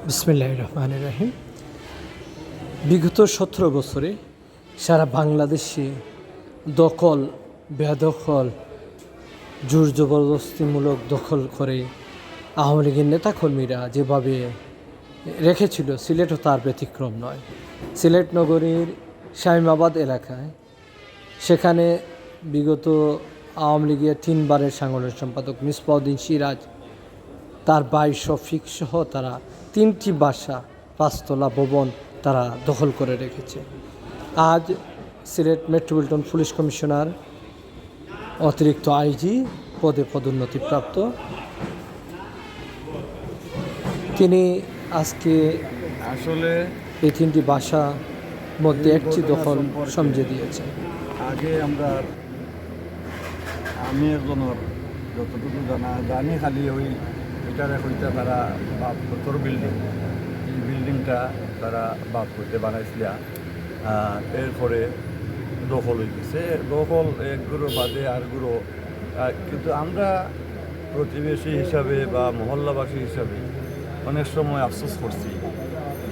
বিসমিল্লাহির রহমানির রহিম। বিগত 17 বছরে সারা বাংলাদেশে দখল বেদখল জোর জবরদস্তিমূলক দখল করে আওয়ামী লীগের নেতাকর্মীরা যেভাবে রেখেছিল, সিলেটও তার ব্যতিক্রম নয়। সিলেট নগরীর শামীমাবাদ এলাকায় সেখানে বিগত আওয়ামী লীগের 3 বারের সাংগঠনিক সম্পাদক মিসবাউদ্দিন সিরাজ, তার ভাই শফিক সহ তারা 3টি বাসা 5তলা ভবন তারা দখল করে রেখেছে। আজ সিলেট মেট্রোপলিটন পুলিশ কমিশনার অতিরিক্ত আইজি পদে পদোন্নতিপ্রাপ্ত তিনি আজকে আসলে এই 3টি বাসা মধ্যে একটি দখল সমঝে দিয়েছেন। আগে আমি একজনের যতটুকু জানি খালি ওই এটারে হইতে তারা বাপ কতর বিল্ডিং, এই বিল্ডিংটা তারা বাপ হইতে বানাইছিল। এরপরে দখল হয়ে গেছে, দখল একগুলো বাদে আরগুলো। কিন্তু আমরা প্রতিবেশী হিসাবে বা মহল্লাবাসী হিসাবে অনেক সময় আফসোস করছি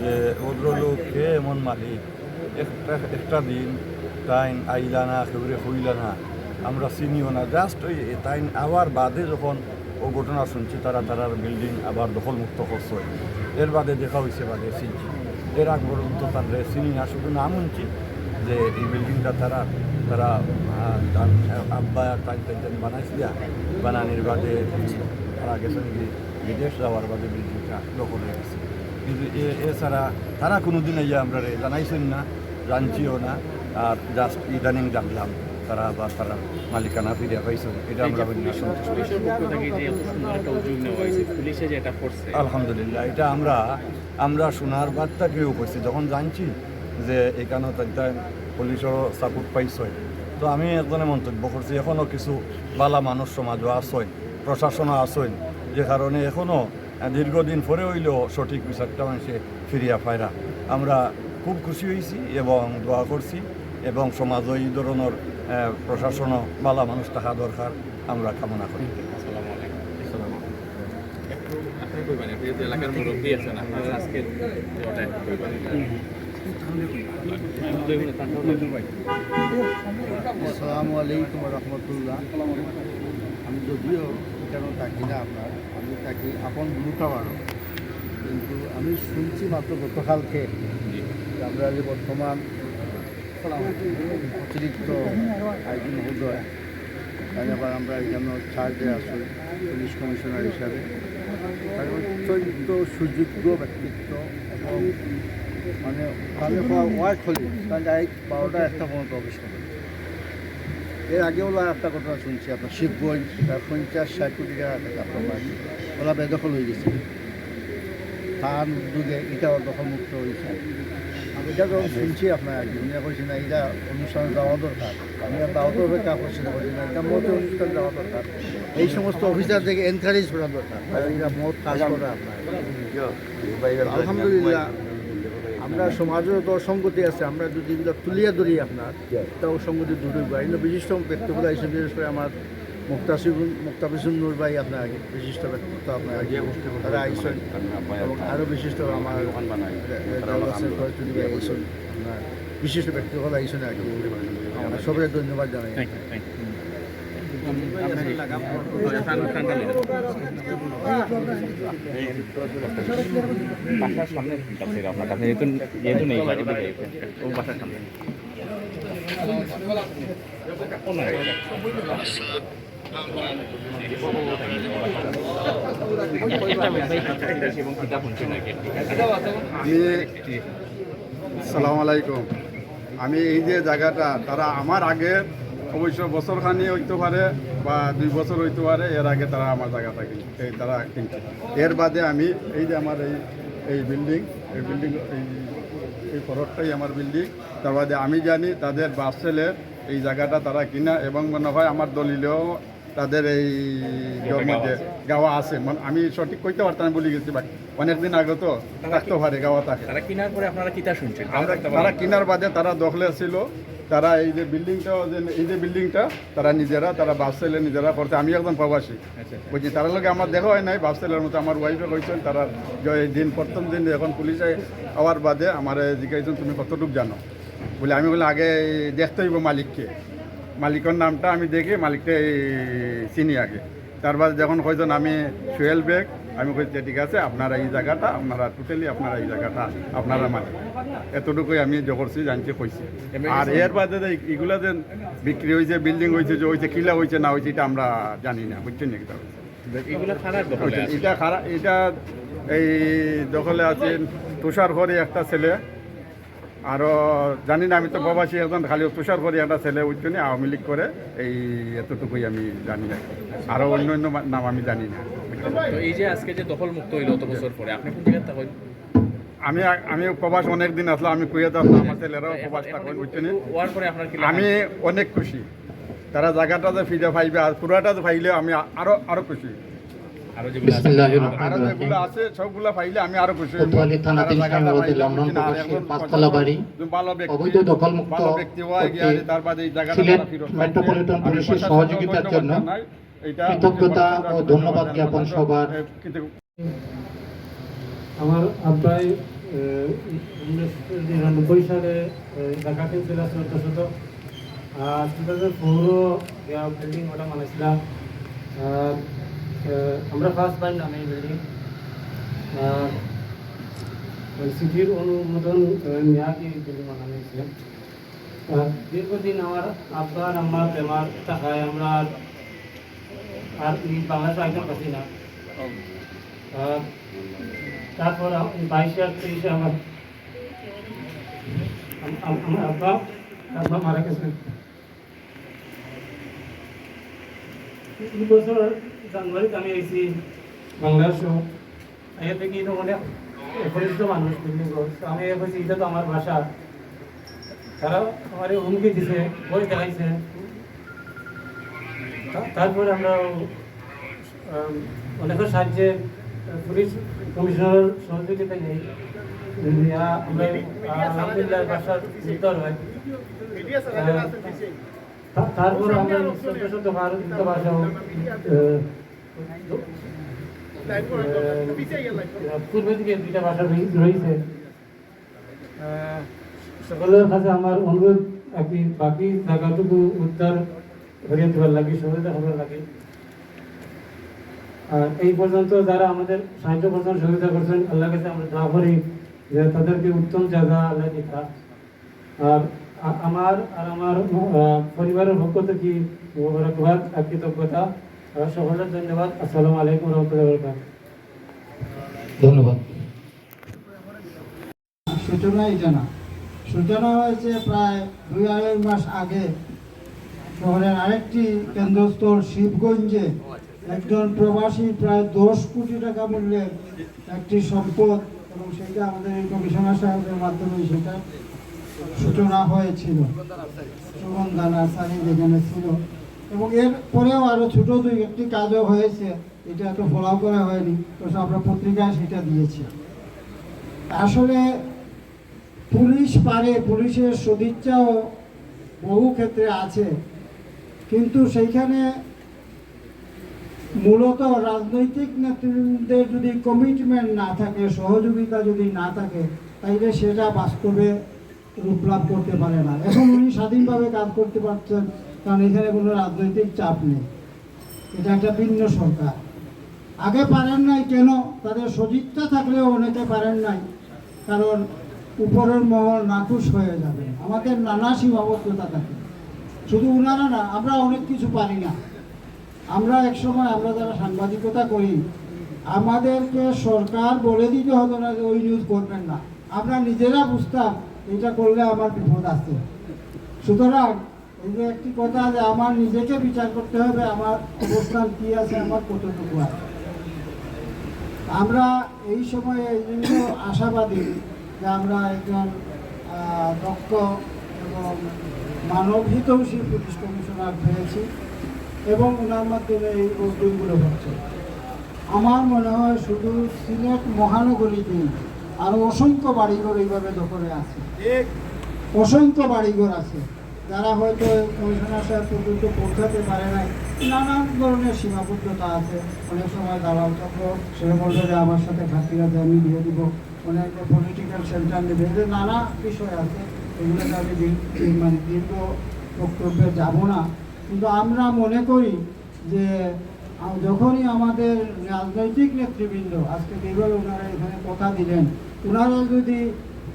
যে ভদ্রলোক কে এমন মালিক, একটা দিন তাইন আইলা না, খেউরে হইলা না, আমরা চিনিও না। জাস্ট ওই তাইন আবার বাদে যখন ও ঘটনা শুনছি তারার বিল্ডিং আবার দখলমুক্ত করছে, এর বাদে দেখা হয়েছে বাদে চিনছি। এর আগ পর্যন্ত তারা চিনি না, শুধু নাম শুনছি যে এই বিল্ডিংটা তারা আব্বা টাইম বানাইছিল। বানানির বাদে তারা গেছেন যে বিদেশ যাওয়ার বাদে বিল্ডিংটা দখল হয়ে গেছে। কিন্তু এছাড়া তারা কোনো দিন আমরা জানাইছেন না, জানছিও না। আর জাস্ট ইদানিং জানলাম তারা আবার তারা মালিকানা ফিরে পাইছে। এটা আমরা আলহামদুলিল্লাহ, এটা আমরা শোনার বার্তা কেউ করছি যখন জানছি যে এখানেও তাই পুলিশেরও সাপোর্ট পাইছে। তো আমি একজনে মন্তব্য করছি, এখনও কিছু বালা মানুষ সমাজও আসেন, প্রশাসনও আসেন, যে কারণে এখনও দীর্ঘদিন পরে হইলেও সঠিক বিচারটা মানুষে ফিরিয়া পায়রা। আমরা খুব খুশি হয়েছি এবং দোয়া করছি, এবং সমাজও এই ধরনের প্রশাসনও বালা মানুষ থাকা দরকার আমরা কামনা করি। আসসালামু আলাইকুম রহমতুল্লাহ। আমি যদিও এখানেও থাকি না, আমি থাকি আপন ব্লুটাওয়ারও, কিন্তু আমি শুনছি মাত্র গতকালকে আমরা যে বর্তমান অতিরিক্ত আইজি মহোদয়, তাই আবার আমরা এখানে চার্জে আসি পুলিশ কমিশনার হিসাবে। তার অত্যন্ত সুযোগ্য ব্যক্তিত্ব এবং মানে ভালো ওয়ার্ক হলি তার 12টা 1টা পর্যন্ত অফিস করে। এর আগেও একটা ঘটনা শুনছি, আপনার শিবগঞ্জ 50-60 কোটি টাকা আপনার ওরা বেদখল হয়ে গেছে, তার উদ্যোগে এটাও দখলমুক্ত হয়েছে। এটা যখন শুনছি আপনার আগে উনি বলছি না এটা অনুষ্ঠানে যাওয়া দরকার, আমি আর দাওয়াত অপেক্ষা করছি না, বলছি না এটা মতো অনুষ্ঠান যাওয়া দরকার, এই সমস্ত অফিসার থেকে এনকারেজ করা দরকার, এটা মত কাজ করা আপনার। আলহামদুলিল্লাহ, আমরা সমাজের তো অসঙ্গতি আছে, আমরা যদি এগুলো তুলিয়া ধরি আপনার তা অসঙ্গতি দূর হইব। এগুলো বিশিষ্ট ব্যক্তিগুলো হিসেবে বিশেষ করে আমার মুক্তাফিজুর নূর ভাই আপনার আগে বিশিষ্ট ব্যক্তিত্ব আপনার আগে তারা আইসন, এবং আরও বিশিষ্ট আমার বিশিষ্ট ব্যক্তিগত আইসন আগে সবাই ধন্যবাদ জানাই। আসসালামু আলাইকুম। আমি এই যে জায়গাটা তারা আমার আগে অবশ্য বছরখানি হইতে পারে বা 2 বছর হইতে পারে, এর আগে তারা আমার জায়গাটা তারা কিনছে। এর বাদে আমি এই যে আমার এই বিল্ডিং এই ফরকটাই আমার বিল্ডিং। তার বাদে আমি জানি তাদের বাস ছেলের এই জায়গাটা তারা কিনা, এবং মনে হয় আমার দলিলেও তাদের এই মধ্যে গাওয়া আছে। আমি সঠিক কইতে পারতাম, বলে গেছি, বাট অনেকদিন আগে তো থাকতে পারে গাওয়া থাকে। তারা কেনার পরে আপনারা কিতা শুনছেন? তারা কেনার বাদে তারা দখলে ছিল, তারা এই যে বিল্ডিংটা তারা নিজেরা তারা বাস সেলে নিজেরা করছে। আমি একজন প্রবাসী বুঝছি, তারা লোক আমার দেখা হয় নাই বাস সেলের মতো। আমার ওয়াইফে কইছেন তারা এই দিন প্রথম দিন এখন পুলিশে আওয়ার বাদে আমার জিজ্ঞাসা তুমি কতটুকু জানো বলে, আমি বলে আগে দেখতে হইব মালিককে, মালিকের নামটা আমি দেখি, মালিকটা চিনি আগে। তারপর যখন কইছেন আমি সোহেল বেগ, আমি কইছি ঠিক আছে আপনারা এই জায়গাটা আপনারা টোটালি আপনারা এই জায়গাটা আপনারা মালিক, এতটুকুই আমি যে করছি জানছি কইছি। আর এর বাদে এগুলা যে বিক্রি হয়েছে, বিল্ডিং হয়েছে, যে হয়েছে কিলা হয়েছে না হয়েছে এটা আমরা জানি না, বুঝছেন নাকি? এটা খারাপ, এটা এই দখলে আছেন তুষার ঘরে একটা ছেলে, আরও জানি না, আমি তো প্রবাসী একজন, খালি তুষার ঘরে একটা ছেলে উঠছেন আওয়ামী লীগ করে, এই এতটুকুই আমি জানি না, আরও অন্য অন্য নাম আমি জানি না। তো এই যে আজকে যে দখল মুক্ত হইল অত বছর পরে, আপনি কোন জায়গায় থাকেন? আমি প্রবাস অনেক দিন আসলাম, আমি কুয়েত আসলাম, আমার ছেলেরাও প্রবাস থাকেন, বুঝছেন? ওয়ার পরে আপনার কি আমি অনেক খুশি, তারা জায়গাটা যে ফিরে পাইবে আর পুরাটা যে পাইলে আমি আরো খুশি। আরো যেগুলো আছে আরো যেগুলো আছে সবগুলো পাইলে আমি আরো খুশি। কোতোয়ালি থানা 3 নম্বর অধীন লন্ডন প্রবাসীর পাঁচতলা বাড়ি অবৈধ দখলমুক্ত সিলেট মেট্রোপলিটন পুলিশের সহযোগিতার জন্য কৃতজ্ঞতা ও ধন্যবাদ জ্ঞাপন সবার। আমার আব্বাই 1999 সালে ঢাকা কিনছিল 1400, আর 2004 বিল্ডিং ওটা বানাইছিলাম। আমরা ফার্স্ট পাই নামে এই বিল্ডিং, সিটির অনুমোদন মেয়াদি বিল্ডিং বানানো হয়েছিলাম। দীর্ঘদিন আমার আব্বার আমার বেমার থাকায় আমরা আর বাংলাদেশ আইতাম পাচ্ছি না। তারপর 22 আর 23 আমার আব্বা মারা গেছেন। এই বছর জানুয়ারিতে আমি আইছি বাংলাদেশও, আগে থেকে তো অনেক পরিচিত মানুষ বিল্ডিং, আমি বলছি এটা তো আমার বাসা। তারা আমার হুমকি দিছে, বই দেখাইছে। তারপরে আমরা অনেকের সাহায্যে পুলিশ কমিশনারের সহযোগিতা নেই, আমরা আলহামদুলিল্লাহ বাসার ভিতর হয়। তারপরে আমরা বাসাও পূর্ব দিকে 2টা বাসা রয়েছে। সকলের কাছে আমার অনুরোধ আপনি বাকি জায়গাটুকু উদ্ধার করিয়ে দেওয়ার লাগে, সহযোগিতা হবার লাগে। আর এই পর্যন্ত যারা আমাদের সাহায্য করছেন, সহযোগিতা করছেন, আল্লাহ কাছে আমরা দোয়া করি যে তাদেরকে উত্তম জায়গা আল্লাহ দিতা। আর আমার আর আমার পরিবারের পক্ষ থেকে মোবারকবাদ আর কৃতজ্ঞতা। সকলের ধন্যবাদ। আসসালামু আলাইকুম রহমতুল্লাহ বরকাত। ধন্যবাদ। সূচনা হয়েছে প্রায় 2-2.5 মাস আগে শহরের আরেকটি কেন্দ্রস্থল শিবগঞ্জে একজন প্রবাসী প্রায় 10 কোটি টাকা মূল্যের একটি সম্পদ, এবং সেটা আমাদের এই কমিশনার সাহেবের মাধ্যমে সেটা সূচনা হয়েছিল। সুগন্ধানা সারি যেখানে ছিল, এবং এর পরেও আরও ছোট 2-1টি কাজও হয়েছে, এটা তো ফলো করা হয়নি, তো আমরা পত্রিকায় সেটা দিয়েছি। আসলে পুলিশ পারে, পুলিশের সদিচ্ছাও বহু ক্ষেত্রে আছে, কিন্তু সেইখানে মূলত রাজনৈতিক নেতৃত্বের যদি কমিটমেন্ট না থাকে, সহযোগিতা যদি না থাকে, তাইলে সেটা বাস্তবে রূপ লাভ করতে পারে না। এখন উনি স্বাধীনভাবে কাজ করতে পারছেন, কারণ এখানে কোনো রাজনৈতিক চাপ নেই, এটা একটা ভিন্ন সরকার। আগে পারেন নাই কেন? তাদের সদিচ্ছা থাকলেও অনেকে পারেন নাই, কারণ উপরের মহল নাখুশ হয়ে যাবে। আমাদের নানা সীমাবদ্ধতা থাকে, শুধু ওনারা না, আমরা অনেক কিছু পারি না। আমরা একসময় আমরা যারা সাংবাদিকতা করি, আমাদেরকে সরকার বলে দিতে হতো না যে ওই নিউজ করবেন না, আমরা নিজেরা বুঝতাম এটা করলে আমার বিপদ আছে। সুতরাং এই যে একটি কথা যে আমার নিজেকে বিচার করতে হবে, আমার অবস্থান কী আছে, আমার কতটুকু আছে। আমরা এই সময়ে এই জন্য আশাবাদী যে আমরা একজন দক্ষ এবং মানবহিতৈষী পুলিশ কমিশনার পেয়েছি, এবং ওনার মাধ্যমে এই উদ্যোগগুলো হচ্ছে। আমার মনে হয় শুধু সিলেট মহানগরীতেই আরও অসংখ্য বাড়িঘর এইভাবে দখলে আছে, অসংখ্য বাড়িঘর আছে। যারা হয়তো কমিশনার সাহেব পর্যন্ত পৌঁছাতে পারে নাই, নানান ধরনের সীমাবদ্ধতা আছে। অনেক সময় দালাল চক্র সে বলবে যে আমার সাথে ঘাটতি আছে, আমি দিয়ে দিব, অনেক পলিটিক্যাল সেন্টার নেবে, এদের নানা বিষয় আছে। এগুলোতে আমি মানে দীর্ঘ বক্তব্যে যাব না, কিন্তু আমরা মনে করি যে যখনই আমাদের রাজনৈতিক নেতৃবৃন্দ আজকে যেভাবে ওনারা এখানে কথা দিলেন, ওনারা যদি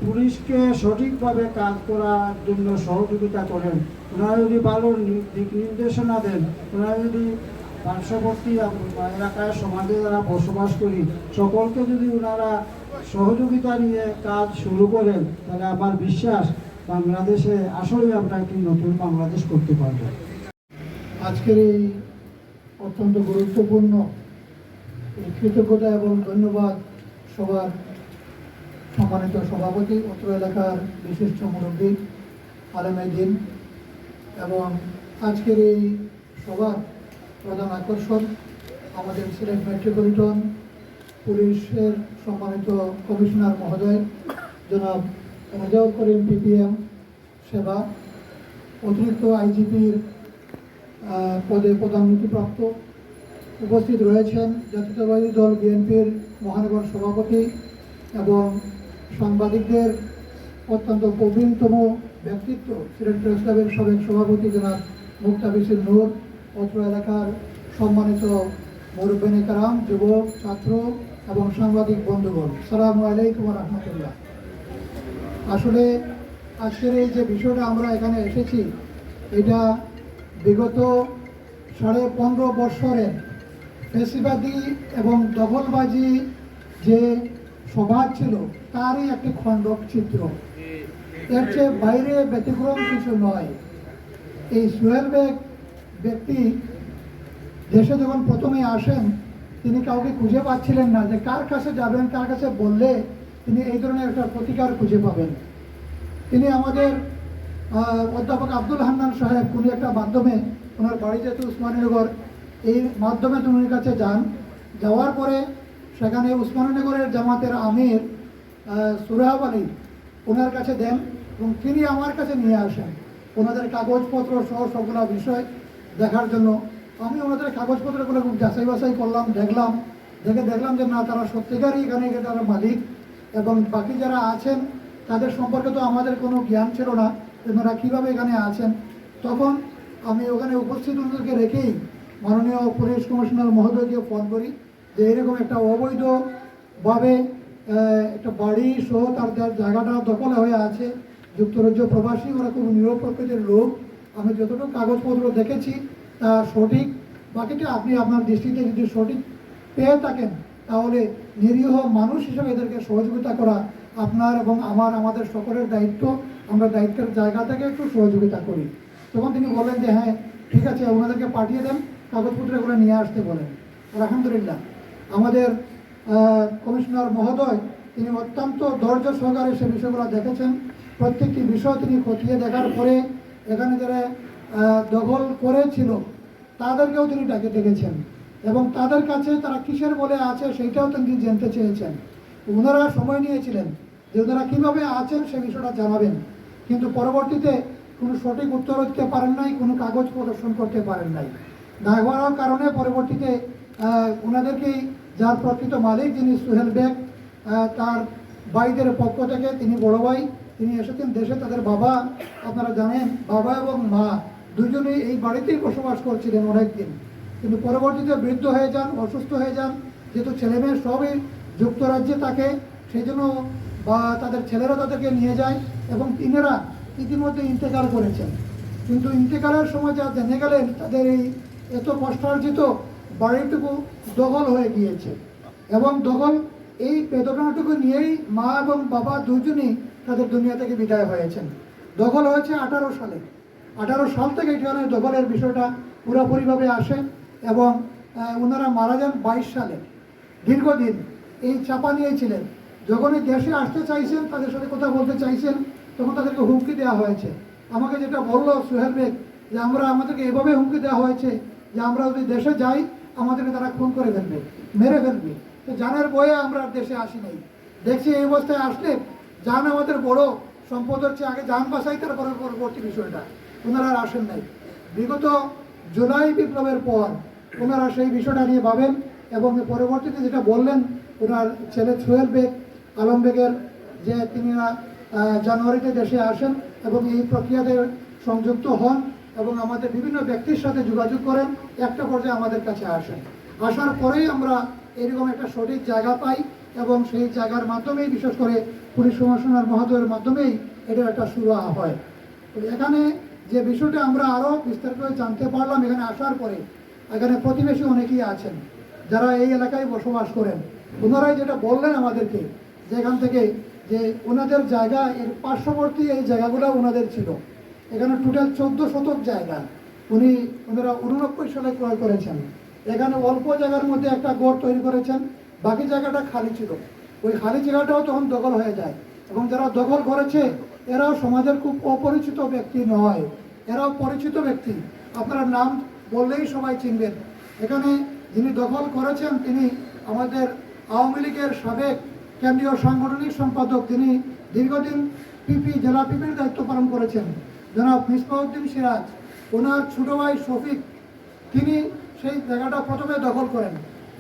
পুলিশকে সঠিকভাবে কাজ করার জন্য সহযোগিতা করেন, ওনারা যদি ভালো দিক নির্দেশনা দেন, ওনারা যদি পার্শ্ববর্তী এলাকায় সমাজে যারা বসবাস করি সকলকে যদি ওনারা সহযোগিতা নিয়ে কাজ শুরু করেন, তাহলে আমার বিশ্বাস বাংলাদেশে আসলেই আমরা একটি নতুন বাংলাদেশ করতে পারব। আজকের এই অত্যন্ত গুরুত্বপূর্ণ এই কৃতজ্ঞতা এবং ধন্যবাদ সবার সম্মানিত সভাপতি, অত্র এলাকার বিশিষ্ট মুরব্বী আলেম-এ-দ্বীন, এবং আজকের এই সভার প্রধান আকর্ষণ আমাদের সিলেট মেট্রোপলিটন পুলিশের সম্মানিত কমিশনার মহোদয় জনাব রেজাউল করিম পিপিএম সেবা, অতিরিক্ত আইজিপির পদে পদোন্নতিপ্রাপ্ত। উপস্থিত রয়েছেন জাতীয়তাবাদী দল বিএনপির মহানগর সভাপতি এবং সাংবাদিকদের অত্যন্ত প্রবীণতম ব্যক্তিত্ব সিলেট প্রেস ক্লাবের সাবেক সভাপতি জনাব মুক্তাবিসির নূর, অত্র এলাকার সম্মানিত মুরব্বিনে কারাম, যুবক, ছাত্র এবং সাংবাদিক বন্ধুগণ, আসসালামু আলাইকুম ওয়া রাহমাতুল্লাহ। আসলে আজকের এই যে বিষয়টা আমরা এখানে এসেছি, এটা বিগত 15.5 বৎসরের ফেসিবাদী এবং দখলবাজি যে সমাজ ছিল তারই একটি খণ্ডক চিত্র, এর চেয়ে বাইরে ব্যতিক্রম কিছু নয়। এই সোহেল বেগ ব্যক্তি দেশে যখন প্রথমে আসেন, তিনি কাউকে খুঁজে পাচ্ছিলেন না যে কার কাছে যাবেন, কার কাছে বললে তিনি এই ধরনের একটা প্রতিকার খুঁজে পাবেন। তিনি আমাদের অধ্যাপক আব্দুল হান্নান সাহেব কোনো একটা মাধ্যমে, ওনার বাড়ি যেহেতু উসমানীনগর, এই মাধ্যমে উনি কাছে যান। যাওয়ার পরে সেখানে উসমানীনগরের জামাতের আমির সুরাহাব আলী ওনার কাছে দেন এবং তিনি আমার কাছে নিয়ে আসেন ওনাদের কাগজপত্র সহ সবগুলো বিষয় দেখার জন্য। আমি ওনাদের কাগজপত্রগুলো খুব যাচাই বাছাই করলাম, দেখলাম যে না, তারা সত্যিকারই এখানে তারা মালিক, এবং বাকি যারা আছেন তাদের সম্পর্কে তো আমাদের কোনো জ্ঞান ছিল না, ওনারা কীভাবে এখানে আছেন। তখন আমি ওখানে উপস্থিত ওনাদেরকে রেখেই মাননীয় পুলিশ কমিশনার মহোদয়কে ফোন করি যে এরকম একটা অবৈধভাবে একটা বাড়ি সহ তার জায়গাটা দখল হয়ে আছে, যুক্তরাজ্য প্রবাসী, ওরা খুব নিরব প্রকৃতির লোক, আমি যতটুকু কাগজপত্র দেখেছি তা সঠিক, বাকিটা আপনি আপনার দৃষ্টিতে যদি সঠিক পেয়ে থাকেন তাহলে নিরীহ মানুষ হিসেবে এদেরকে সহযোগিতা করা আপনার এবং আমাদের সকলের দায়িত্ব, আমরা দায়িত্বের জায়গা থেকে একটু সহযোগিতা করি। তখন তিনি বলেন যে হ্যাঁ ঠিক আছে, ওনাদেরকে পাঠিয়ে দেন, কাগজপত্রগুলো নিয়ে আসতে বলেন। আলহামদুলিল্লাহ আমাদের কমিশনার মহোদয় তিনি অত্যন্ত ধৈর্য সহকারে সে বিষয়গুলো দেখেছেন। প্রত্যেকটি বিষয় তিনি খতিয়ে দেখার পরে এখানে যারা দখল করেছিল তাদেরকেও তিনি ডেকেছেন এবং তাদের কাছে তারা কিসের বলে আছে সেইটাও তিনি জানতে চেয়েছেন। ওনারা সময় নিয়েছিলেন যে ওনারা কীভাবে আছেন সে বিষয়টা জানাবেন, কিন্তু পরবর্তীতে কোনো সঠিক উত্তর দিতে পারেন নাই, কোনো কাগজ প্রদর্শন করতে পারেন নাই। না হওয়ার কারণে পরবর্তীতে ওনাদেরকেই, যার প্রকৃত মালিক যিনি সোহেল বেগ, তার ভাইদের পক্ষ থেকে, তিনি বড় ভাই, তিনি এসেছেন দেশে। তাদের বাবা আপনারা জানেন, বাবা এবং মা দুজনেই এই বাড়িতেই বসবাস করছিলেন অনেক দিন, কিন্তু পরবর্তীতে বৃদ্ধ হয়ে যান, অসুস্থ হয়ে যান। যেহেতু ছেলেমেয়ে সবই যুক্তরাজ্যে থাকে, সেই জন্য বা তাদের ছেলেরা তাদেরকে নিয়ে যায় এবং তিনারা ইতিমধ্যে ইন্তেকাল করেছেন। কিন্তু ইন্তেকালের সময় যা জেনে গেলেন তাদের এই এত কষ্টার্জিত বাড়িটুকু দখল হয়ে গিয়েছে এবং এই বেদনাটুকু নিয়েই মা এবং বাবা দুজনেই তাদের দুনিয়া থেকে বিদায় হয়েছেন। দখল হয়েছে 18 সালে। 18 সাল থেকে এখানে দখলের বিষয়টা পুরোপুরিভাবে আসে এবং ওনারা মারা যান 22 সালে। দীর্ঘদিন এই চাপা নিয়েছিলেন। যখনই দেশে আসতে চাইছেন, তাদের সাথে কথা বলতে চাইছেন, তখন তাদেরকে হুমকি দেওয়া হয়েছে। আমাকে যেটা বললো সোহেল বেগ যে আমাদেরকে এভাবে হুমকি দেওয়া হয়েছে যে আমরা যদি দেশে যাই আমাদেরকে তারা খুন করে ফেলবে, মেরে ফেলবে। তো জানের বয়ে আমরা দেশে আসি নাই। দেখছি এই অবস্থায় আসলে জান আমাদের বড় সম্পদ হচ্ছে, আগে জান বাঁচাই তারপরে পরবর্তী বিষয়টা। ওনারা আর আসেন নাই। বিগত জুলাই বিপ্লবের পর ওনারা সেই বিষয়টা নিয়ে ভাবেন এবং পরবর্তীতে যেটা বললেন ওনার ছেলে সোহেল বেগ আলম বেগের যে তিনি জানুয়ারিতে দেশে আসেন এবং এই প্রক্রিয়াতে সংযুক্ত হন এবং আমাদের বিভিন্ন ব্যক্তির সাথে যোগাযোগ করেন, একটা পর্যায়ে আমাদের কাছে আসেন। আসার পরেই আমরা এরকম একটা সঠিক জায়গা পাই এবং সেই জায়গার মাধ্যমেই বিশেষ করে পুলিশ কমিশনার মহোদয়ের মাধ্যমেই এটার একটা শুরু হয়। তো এখানে যে বিষয়টা আমরা আরও বিস্তারিত জানতে পারলাম এখানে আসার পরে, এখানে প্রতিবেশী অনেকেই আছেন যারা এই এলাকায় বসবাস করেন। ওনারাই যেটা বললেন আমাদেরকে যে এখান থেকে যে ওনাদের জায়গা এর পার্শ্ববর্তী এই জায়গাগুলো ওনাদের ছিল, এখানে টোটাল 14 শতক জায়গা ওনারা 89 সালে ক্রয় করেছেন। এখানে অল্প জায়গার মধ্যে একটা গড় তৈরি করেছেন, বাকি জায়গাটা খালি ছিল। ওই খালি জায়গাটাও তখন দখল হয়ে যায় এবং যারা দখল করেছে এরাও সমাজের খুব অপরিচিত ব্যক্তি নয়, এরাও পরিচিত ব্যক্তি, আপনারা নাম বললেই সবাই চিনবেন। এখানে যিনি দখল করেছেন তিনি আমাদের আওয়ামী লীগের সাবেক কেন্দ্রীয় সাংগঠনিক সম্পাদক, তিনি দীর্ঘদিন জেলা পিপির দায়িত্ব পালন করেছেন, জনাব মিসবাউদ্দিন সিরাজ। ওনার ছোট ভাই শফিক তিনি সেই জায়গাটা প্রথমে দখল করেন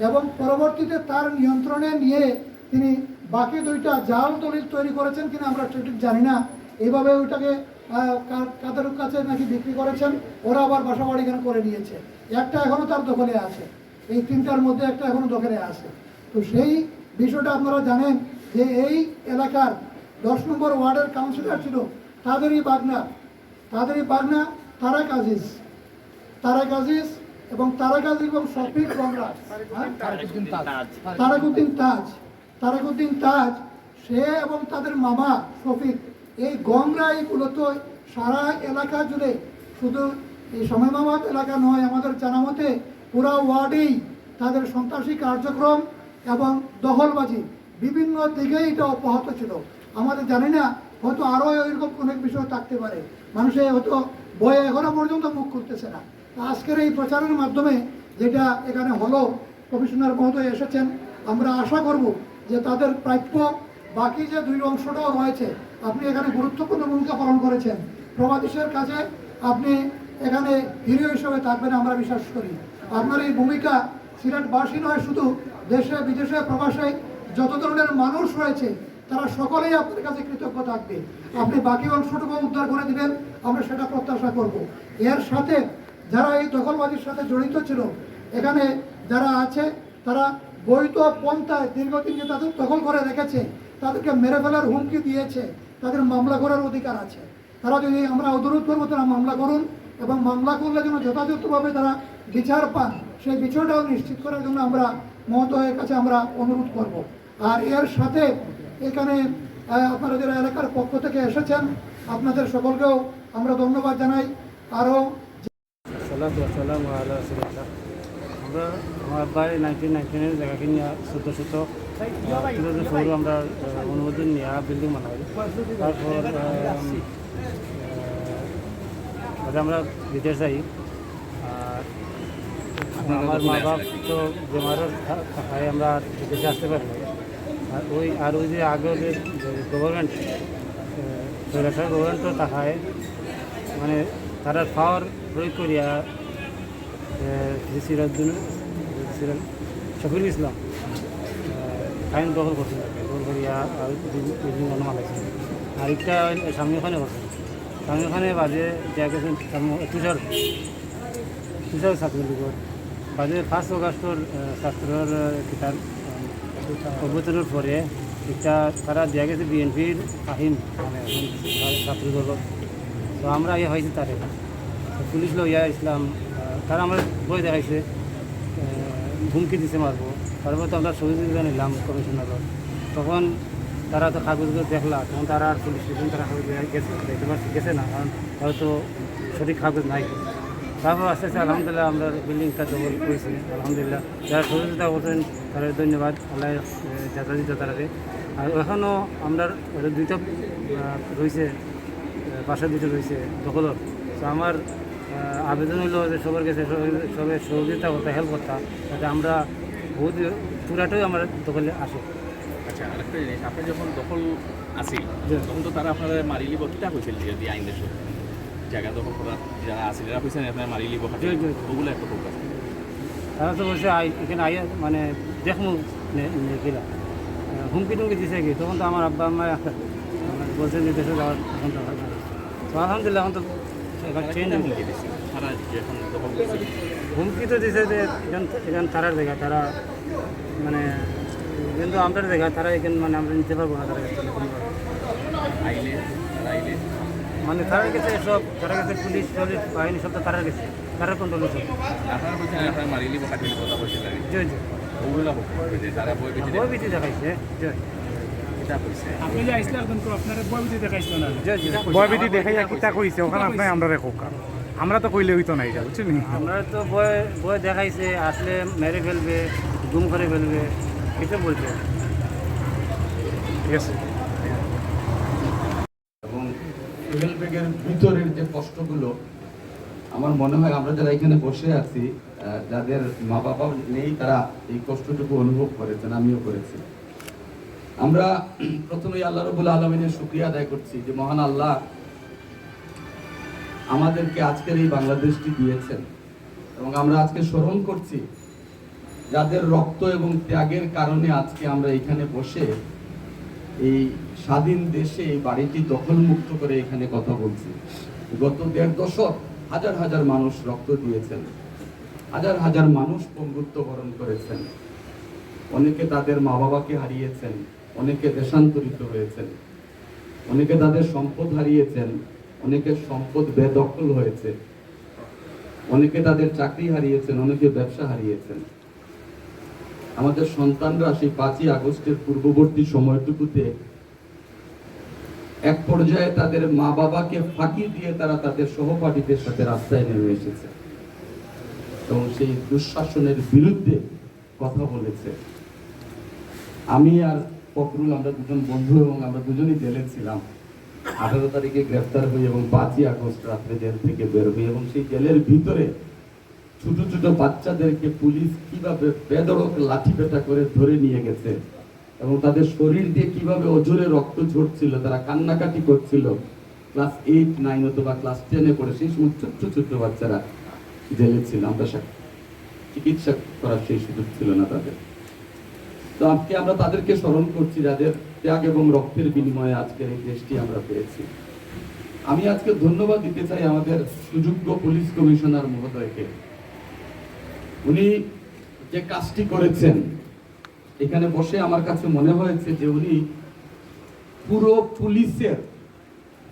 এবং পরবর্তীতে তার নিয়ন্ত্রণে নিয়ে তিনি বাকি 2টা জাল দলিল তৈরি করেছেন কিনা আমরা ঠিক জানি না, এইভাবে ওইটাকে কাদের কাছে নাকি বিক্রি করেছেন, ওরা আবার বাসাবাড়ি এখানে করে নিয়েছে। একটা এখনও তার দখলে আছে, এই 3টার মধ্যে একটা এখনও দখলে আছে। তো সেই বিষয়টা আপনারা জানেন যে এই এলাকার 10 নম্বর ওয়ার্ডের কাউন্সিলর ছিল তাদেরই বাগনা তারেক আজিজ এবং শফিক গংরা, তারেকুদ্দিন তাজ, সে এবং তাদের মামা শফিক, এই গংরাই মূলত সারা এলাকা জুড়ে, শুধু এই সময়মাবাদ এলাকা নয়, আমাদের জানা মতে পুরা ওয়ার্ডেই তাদের সন্ত্রাসী কার্যক্রম এবং দখলবাজি বিভিন্ন দিকেই এটা অব্যাহত ছিল। আমাদের জানি না, হয়তো আরও এরকম অনেক বিষয় থাকতে পারে, মানুষে হয়তো ভয়ে এখনো পর্যন্ত মুখ খুলতেছে না। আজকের এই প্রচারের মাধ্যমে যেটা এখানে হলো, কমিশনার মহোদয় এসেছেন, আমরা আশা করব যে তাদের প্রাপ্য বাকি যে 2 অংশটাও রয়েছে, আপনি এখানে গুরুত্বপূর্ণ ভূমিকা পালন করেছেন, প্রবাদীশের কাছে আপনি এখানে হিরো হিসেবে থাকবেন আমরা বিশ্বাস করি। আপনার এই ভূমিকা সিলেটবাসী নয়, শুধু দেশে বিদেশে প্রবাসে যত ধরনের মানুষ রয়েছে তারা সকলেই আপনার কাছে কৃতজ্ঞ থাকবে। আপনি বাকি অংশটুকু উদ্ধার করে দিবেন, আমরা সেটা প্রত্যাশা করব। এর সাথে যারা এই দখলবাজির সাথে জড়িত ছিল, এখানে যারা আছে তারা বৈধ পন্থায় দীর্ঘদিন যে তাদের দখল করে রেখেছে, তাদেরকে মেরে ফেলার হুমকি দিয়েছে, তাদের মামলা করার অধিকার আছে। তারা যদি, আমরা অনুরোধ করবো তারা মামলা করুন এবং মামলা করলে যেন যথাযথভাবে তারা বিচার পান, সেই বিষয়টাও নিশ্চিত করার জন্য আমরা মহোদয়ের কাছে আমরা অনুরোধ করব। আর এর সাথে এখানে আপনারা যারা এলাকার পক্ষ থেকে এসেছেন আপনাদের সকলকেও আমরা ধন্যবাদ জানাই। আরও আমরা আমার বাড়ি 1999 জায়গা কিনিয়া 1400 ফ্লোর আমরা অনুমোদন নিয়ে বিল্ডিং বানাই। তারপর আমরা বিদেশ যাই, আর আমার মা বাপ তো বেমারের থাকায় আমরা বিদেশে আসতে পারি না। আর ওই যে আগে যে গভর্নমেন্ট গভর্নমেন্টও থাকায় মানে তারা পাওয়ার প্রয়োগ করিয়া শফিকুল ইসলাম আইন দখল করছেন, দখল করিয়া আর বিল্ডিং বানাইছেন। আর একটা স্বামী ওখানে করছেন, স্বামী ওখানে বাজে যা গেছেন তুষার ছাত্রলীগর বাজে 5 অগস্টর ছাত্রর কিতার অভ্যুত্থানের পরে একটা তারা দেওয়া গেছে বিএনপির আহিম মানে ছাত্রদল। তো আমরা ইয়ে হয়েছি তারে পুলিশ লইয়া ইসলাম, তারা আমরা বই দেখাইছে, হুমকি দিছে মারবো। তারপর তো আমরা সহযোগিতা নিলাম কমিশনারের, তখন তারা তো কাগজগুলো দেখলা, তখন তারা আর পুলিশ স্টেশন তারা গেছে না, কারণ হয়তো সঠিক কাগজ নাই। তারপর আস্তে আস্তে আলহামদুলিল্লাহ আমরা বিল্ডিংটা দখল করেছি। আলহামদুলিল্লাহ যারা সহযোগিতা করছেন তাদের ধন্যবাদ, আল্লাহ যথাযথ তারাকে। আর এখনও আমরা 2টা রয়েছে, বাসা 2টা রয়েছে দখলত। তো আমার আবেদন হলো যে সবার কাছে সবাই সহযোগিতা করতে, হেল্প করতে, যাতে আমরা বহুত পুরাটাই আমরা দখলে আসে। আচ্ছা, আরেকটা জিনিস, আপনি যখন দখল আসি তখন তো তারা আপনারা মারিলি বকিটা হয়েছিল যদি আইন দেশ জায়গা দখল করা যারা আছে যারা কইছেন আপনার মারি লিব খাটি ওগুলো একটা ফোকাস তারা তো বলছে এখানে আইয়া মানে দেখমু কিরা হুমকি টুমকি দিছে কি তখন তো আমার আব্বা আম্মা বলছেন যে দেশে যাওয়ার এখন তো হয় না। তো আলহামদুলিল্লাহ এখন তো এবার চেঞ্জ হুমকি দিছে তারা এখন দখল করছে হুমকি তো দিছে যে এখান তারার জায়গা তারা মানে কিন্তু আমাদের জায়গা তারা এখানে মানে আমরা নিতে পারবো না তারা কাছে আইলে তারা আইলে মানে তারার কাছে সব তারা কাছে পুলিশ টলিশ বাহিনী সব তো তারার কাছে তারার কন্ট্রোলে সব আপনারা কইছেন আপনার মারি লিব খাটি কথা কইছেন লাগে জয় জয় ওগুলো যে তারা বই বেঁচে বই বিধি দেখাইছে জয় এটা কইছে আপনি যে আইসলে একদম আপনার বয়বিধি দেখাইছিল না জয় জয় বয়বিধি দেখাইয়া কিতা কইছে ওখানে আপনি আমরা রেখো আমরা তো কইলে হইতো না এটা বুঝছেন আমরা তো বই দেখাইছে আসলে মেরে ফেলবে গুম করে ফেলবে এটা বলছে ঠিক আছে এবং সোহেল বেগের ভিতরের যে কষ্টগুলো আমার মনে হয় আমরা যারা এখানে বসে আছি যাদের মা বাবা নেই তারা এই কষ্টটুকু অনুভব করেছেন, আমিও করেছি। আমরা প্রথমেই আল্লাহ রাব্বুল আলামিনের শুকরিয়া আদায় করছি যে মহান আল্লাহ আমাদেরকে আজকের এই বাংলাদেশটি দিয়েছেন এবং আমরা আজকে স্মরণ করছি যাদের রক্ত এবং ত্যাগের কারণে আজকে আমরা এখানে বসে এই স্বাধীন দেশে এই বাড়িটি দখলমুক্ত করে এখানে কথা বলছি। গত 1.5 দশক হাজার হাজার মানুষ রক্ত দিয়েছেন, হাজার হাজার মানুষ পঙ্গুত্ব বরণ করেছেন, অনেকে তাদের মা বাবাকে হারিয়েছেন, অনেকে দেশান্তরিত হয়েছেন, অনেকে তাদের সম্পদ হারিয়েছেন, অনেকের সম্পদ বেদখল হয়েছে, অনেকে তাদের চাকরি হারিয়েছেন, অনেকে ব্যবসা হারিয়েছেন। আমাদের সন্তানরা সেই 5ই আগস্টের পূর্ববর্তী সময়টুকুতে এক পর্যায়ে তাদের মা বাবাকে ফাঁকি দিয়ে তারা তাদের সহপাঠীদের সাথে রাস্তায় নেমে এসেছে এবং সেই দুঃশাসনের বিরুদ্ধে কথা বলেছে। আমি আর ফখরুল আমরা দুজন বন্ধু এবং আমরা দুজনই জেলে ছিলাম। 18 তারিখে গ্রেফতার হই এবং 5ই আগস্ট রাত্রে জেল থেকে বের হই এবং সেই জেলের ভিতরে ছোট ছোট বাচ্চাদেরকে পুলিশ কিভাবে বেধড়ক লাঠি পেটা করে ধরে নিয়ে গেছে এবং তাদের শরীর দিয়ে কিভাবে অজরে রক্ত ঝরছিল, তারা কান্নাকাটি করছিল। ক্লাস 8, 9 অথবা ক্লাস 10-এ পড়ে সেই সময় ছোট্ট ছোট্ট বাচ্চারা জেলে ছিল। আমরা চিকিৎসা করার সেই সুযোগ ছিল না তাদের। তো আজকে আমরা তাদেরকে স্মরণ করছি যাদের ত্যাগ এবং রক্তের বিনিময়ে আজকের এই দেশটি আমরা পেয়েছি। আমি আজকে ধন্যবাদ দিতে চাই আমাদের সুযোগ্য পুলিশ কমিশনার মহোদয়কে। উনি যে কাজটি করেছেন এখানে বসে আমার কাছে মনে হয়েছে যে উনি পুরো পুলিশের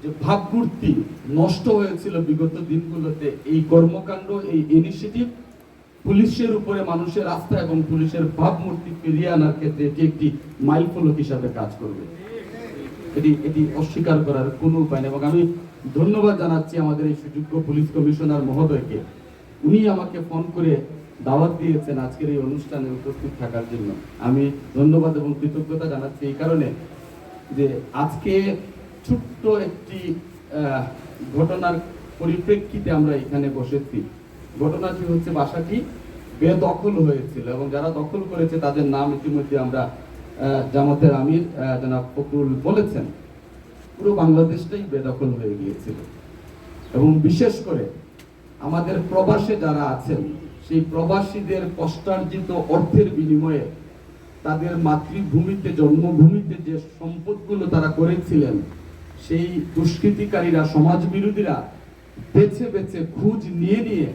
যে ভাবমূর্তি নষ্ট হয়েছিল বিগত দিনগুলোতে, এই কর্মকাণ্ড, এই ইনিশিয়েটিভ পুলিশের উপরে মানুষের আস্থা এবং পুলিশের ভাবমূর্তি ফিরিয়ে আনার ক্ষেত্রে এটি একটি মাইলফলক হিসাবে কাজ করবে। এটি অস্বীকার করার কোনো উপায় নেই এবং আমি ধন্যবাদ জানাচ্ছি আমাদের এই সুযোগ্য পুলিশ কমিশনার মহোদয়কে। উনি আমাকে ফোন করে দাওয়াত দিয়েছেন আজকের এই অনুষ্ঠানে উপস্থিত থাকার জন্য। আমি ধন্যবাদ এবং কৃতজ্ঞতা জানাচ্ছি এই কারণে যে আজকে ছোট্ট একটি ঘটনার পরিপ্রেক্ষিতে আমরা এখানে বসেছি। ঘটনাটি হচ্ছে বাসাটি বেদখল হয়েছিল এবং যারা দখল করেছে তাদের নাম ইতিমধ্যে আমরা জামাতের আমির জনাব ফখরুল বলেছেন। পুরো বাংলাদেশটাই বেদখল হয়ে গিয়েছিল এবং বিশেষ করে আমাদের প্রবাসে যারা আছেন সেই প্রবাসীদের কষ্টার্জিত অর্থের বিনিময়ে তাদের মাতৃভূমিতে, জন্মভূমিতে যে সম্পদগুলো তারা করেছিলেন সেই দুষ্কৃতিকারীরা, সমাজ বিরোধীরা বেছে বেছে খুঁজ নিয়ে নিয়ে